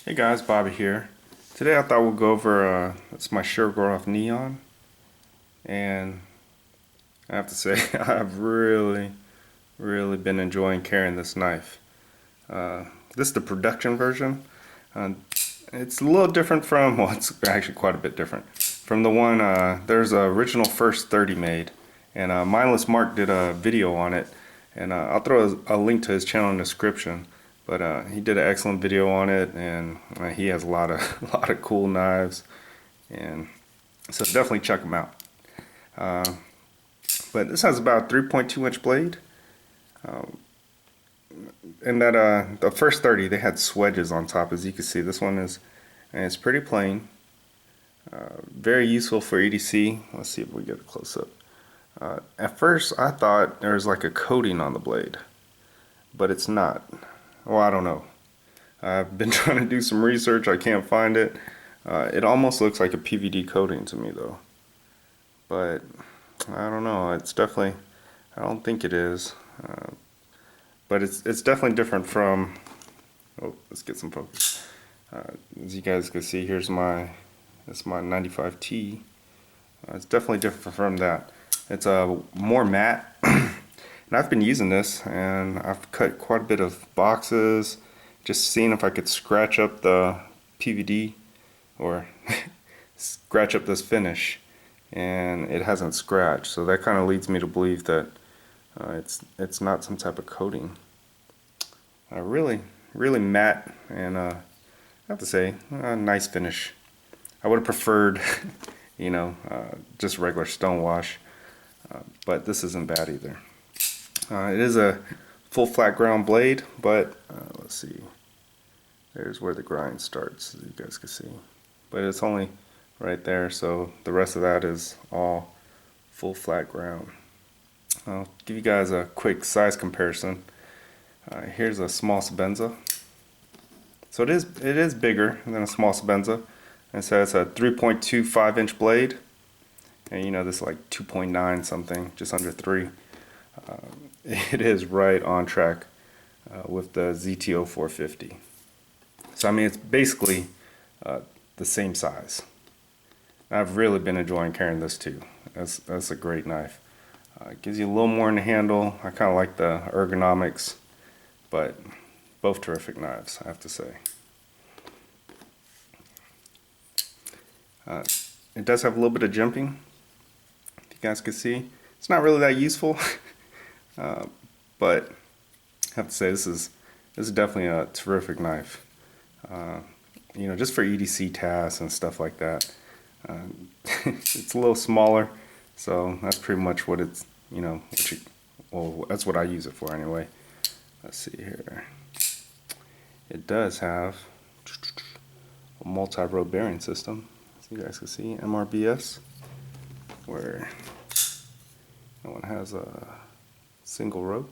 Hey guys, Bobby here. Today I thought we'll go over, it's my Shirogorov Neon, and I have to say I've really been enjoying carrying this knife. This is the production version. Uh, it's a little different from, well, it's actually quite a bit different from the one, there's a original first 30 made, and Mindless Mark did a video on it, and I'll throw a link to his channel in the description. But he did an excellent video on it, and he has a lot of a lot of cool knives, and so definitely check him out. Uh, but this has about a 3.2-inch blade, and that the first 30 they had swedges on top, as you can see. This one is, and it's pretty plain. Very useful for EDC. Let's see if we get a close up. At first, I thought there was like a coating on the blade, but it's not. Well, I don't know. I've been trying to do some research. I can't find it. It almost looks like a PVD coating to me, though. But I don't know. It's definitely. I don't think it is. But it's definitely different from. Oh, let's get some focus. As you guys can see, here's that's my 95T. It's definitely different from that. It's more matte. And I've been using this, and I've cut quite a bit of boxes, just seeing if I could scratch up the PVD or scratch up this finish, and it hasn't scratched. So that kind of leads me to believe that it's not some type of coating. Really matte, and I have to say, a nice finish. I would have preferred, just regular stone wash, but this isn't bad either. It is a full flat ground blade, but let's see. There's where the grind starts, as you guys can see. But it's only right there, so the rest of that is all full flat ground. I'll give you guys a quick size comparison. Here's a small Sabenza. So it is bigger than a small Sabenza. And so it's a 3.25-inch blade, and this is like 2.9 something, just under 3. It is right on track with the ZTO 450. So I mean, it's basically the same size. I've really been enjoying carrying this too. That's a great knife. It gives you a little more in the handle. I kind of like the ergonomics, but both terrific knives, I have to say. It does have a little bit of jumping, if you guys can see. It's not really that useful. But I have to say this is definitely a terrific knife. Just for EDC tasks and stuff like that. It's a little smaller, so that's pretty much what it's well, that's what I use it for anyway. Let's see here. It does have a multi-row bearing system, as you guys can see, MRBS, where that one has a single row,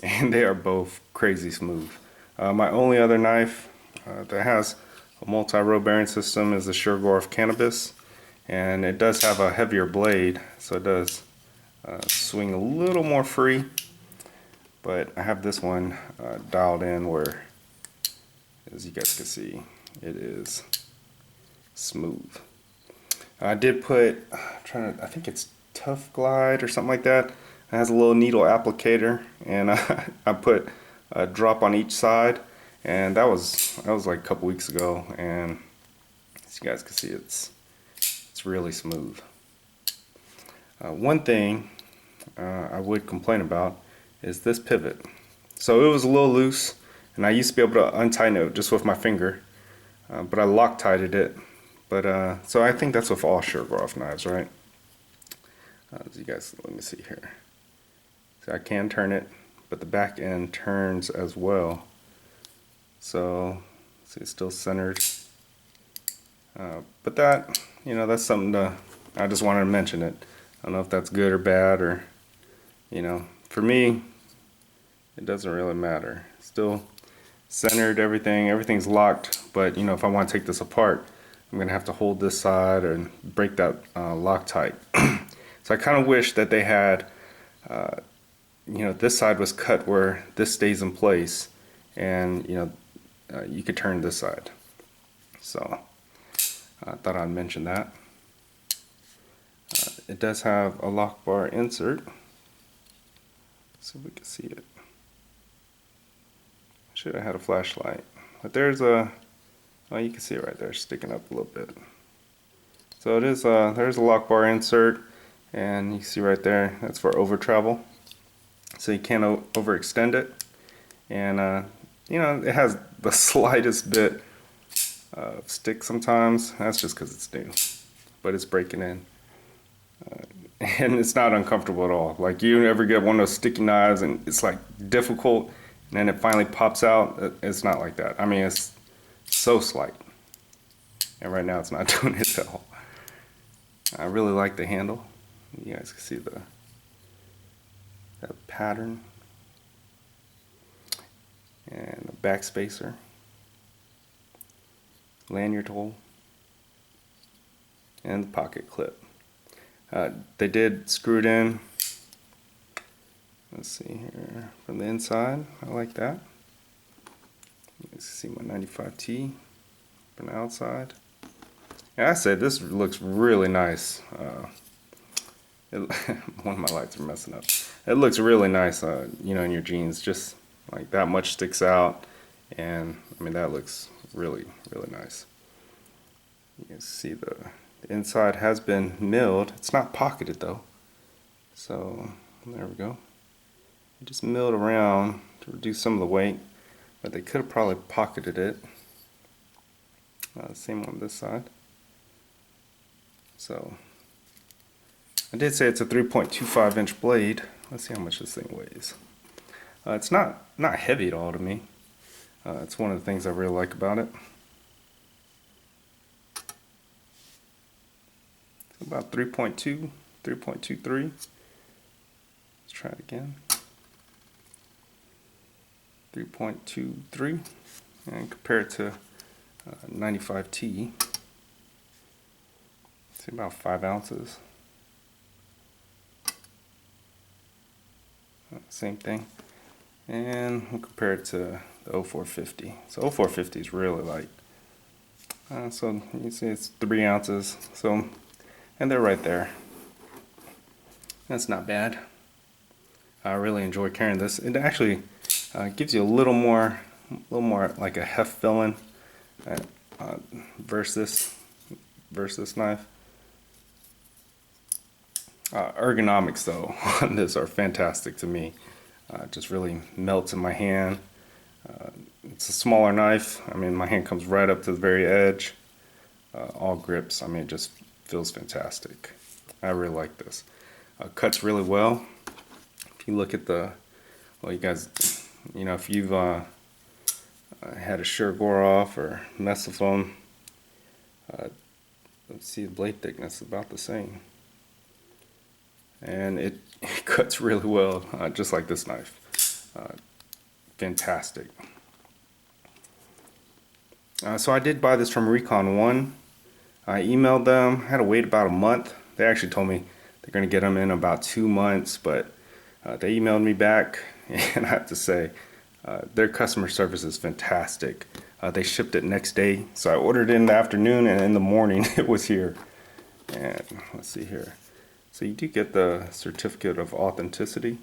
and they are both crazy smooth. My only other knife that has a multi-row bearing system is the Shirogorov Cannabis, and it does have a heavier blade, so it does swing a little more free, but I have this one dialed in where, as you guys can see, it is smooth. I did put, I think it's Tough Glide or something like that. It has a little needle applicator, and I put a drop on each side, and that was like a couple weeks ago, and as you guys can see, it's really smooth. One thing I would complain about is this pivot. So it was a little loose, and I used to be able to untighten it just with my finger, but I Loctited it. But so I think that's with all Shirogorov knives, right? As you guys, let me see here. So I can turn it, but the back end turns as well. So see, it's still centered. But that, that's something I just wanted to mention it. I don't know if that's good or bad, or, for me, it doesn't really matter. Still centered, everything's locked, but if I want to take this apart, I'm gonna have to hold this side and break that Loctite. So I kind of wish that they had, this side was cut where this stays in place, and you could turn this side. So I thought I'd mention that. It does have a lock bar insert, so we can see it. Should have had a flashlight, but there's a, oh, you can see it right there sticking up a little bit. So it is there's a lock bar insert, and you see right there that's for over travel, so you can't overextend it. And you know, it has the slightest bit of stick sometimes. That's just because it's new, but it's breaking in. And it's not uncomfortable at all. Like, you ever get one of those sticky knives and it's like difficult, and then it finally pops out? It's not like that. I mean, it's so slight, and right now it's not doing it at all. I really like the handle. You guys can see that pattern, and a back spacer, lanyard hole, and the pocket clip. They did screw it in. Let's see here from the inside. I like that. You guys see my 95T from the outside. And I said this looks really nice. One of my lights are messing up. It looks really nice, you know, in your jeans. Just like that much sticks out, and I mean that looks really, really nice. You can see the inside has been milled. It's not pocketed though, so there we go. It just milled around to reduce some of the weight, but they could have probably pocketed it. Same on this side. So I did say it's a 3.25 inch blade. Let's see how much this thing weighs. It's not heavy at all to me. It's one of the things I really like about it. It's about 3.2, 3.23. Let's try it again. 3.23, and compare it to 95T. See, about 5 ounces. Same thing. And we'll compare it to the 0450. So 0450 is really light. So you can see it's 3 ounces. So, and they're right there. That's not bad. I really enjoy carrying this. It actually gives you a little more like a heft feeling versus this knife. Ergonomics though on this are fantastic to me. Just really melts in my hand. It's a smaller knife. I mean, my hand comes right up to the very edge. All grips. I mean, it just feels fantastic. I really like this. Cuts really well. If you look at the, well, you guys, you know, if you've had a Shirogorov or mess with them, let's see, the blade thickness is about the same. And it cuts really well, just like this knife. Fantastic. So I did buy this from Recon One. I emailed them. I had to wait about a month. They actually told me they're going to get them in about 2 months, but they emailed me back, and I have to say, their customer service is fantastic. They shipped it next day, so I ordered it in the afternoon, and in the morning it was here. And let's see here. So you do get the certificate of authenticity.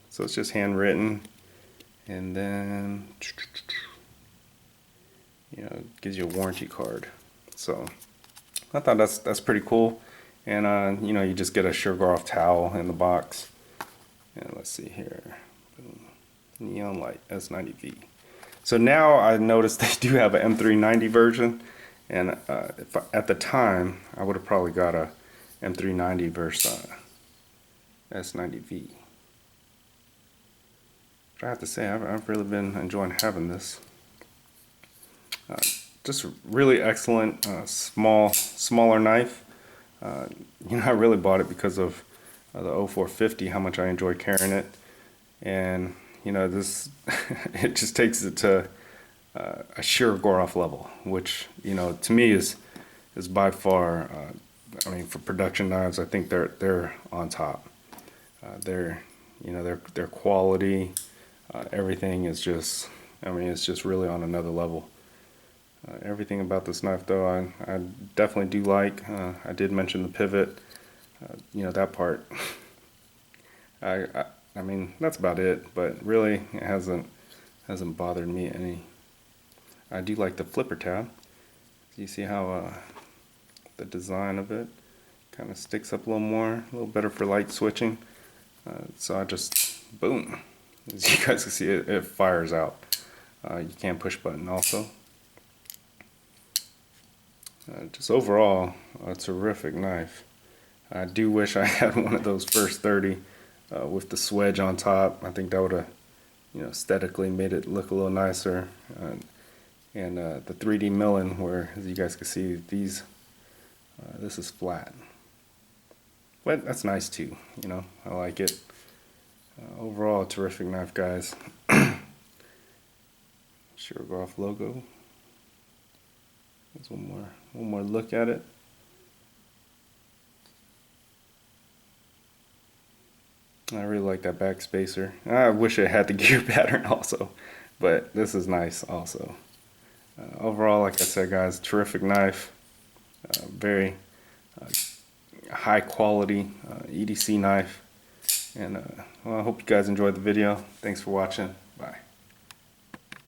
So it's just handwritten, and then, you know, it gives you a warranty card. So I thought that's pretty cool. And you know, you just get a Shirogorov towel in the box. And let's see here, Neon Light S90V. So now I noticed they do have an M390 version, and at the time I would have probably got a M390 versus S90V. But I have to say, I've really been enjoying having this. Just really excellent, smaller knife. You know, I really bought it because of the 0450, how much I enjoy carrying it. And you know, this it just takes it to a Shirogorov level, which, you know, to me is by far, I mean, for production knives, I think they're on top. They're, you know, their quality, everything is just I mean, it's just really on another level. Everything about this knife, though, I definitely do like. I did mention the pivot. You know, that part. I, I I mean, that's about it. But really, it hasn't bothered me any. I do like the flipper tab. You see how the design of it kind of sticks up a little more, a little better for light switching. So I just, boom, as you guys can see, it fires out. You can push button also. Just overall, a terrific knife. I do wish I had one of those first 30 with the swedge on top. I think that would have, you know, aesthetically made it look a little nicer. And the 3D milling, where as you guys can see, these this is flat, but that's nice too. You know, I like it. Overall, a terrific knife, guys. Shirogorov logo. There's one more look at it. I really like that back spacer. I wish it had the gear pattern also, but this is nice also. Overall, like I said, guys, terrific knife. Very high quality EDC knife. And well, I hope you guys enjoyed the video. Thanks for watching. Bye.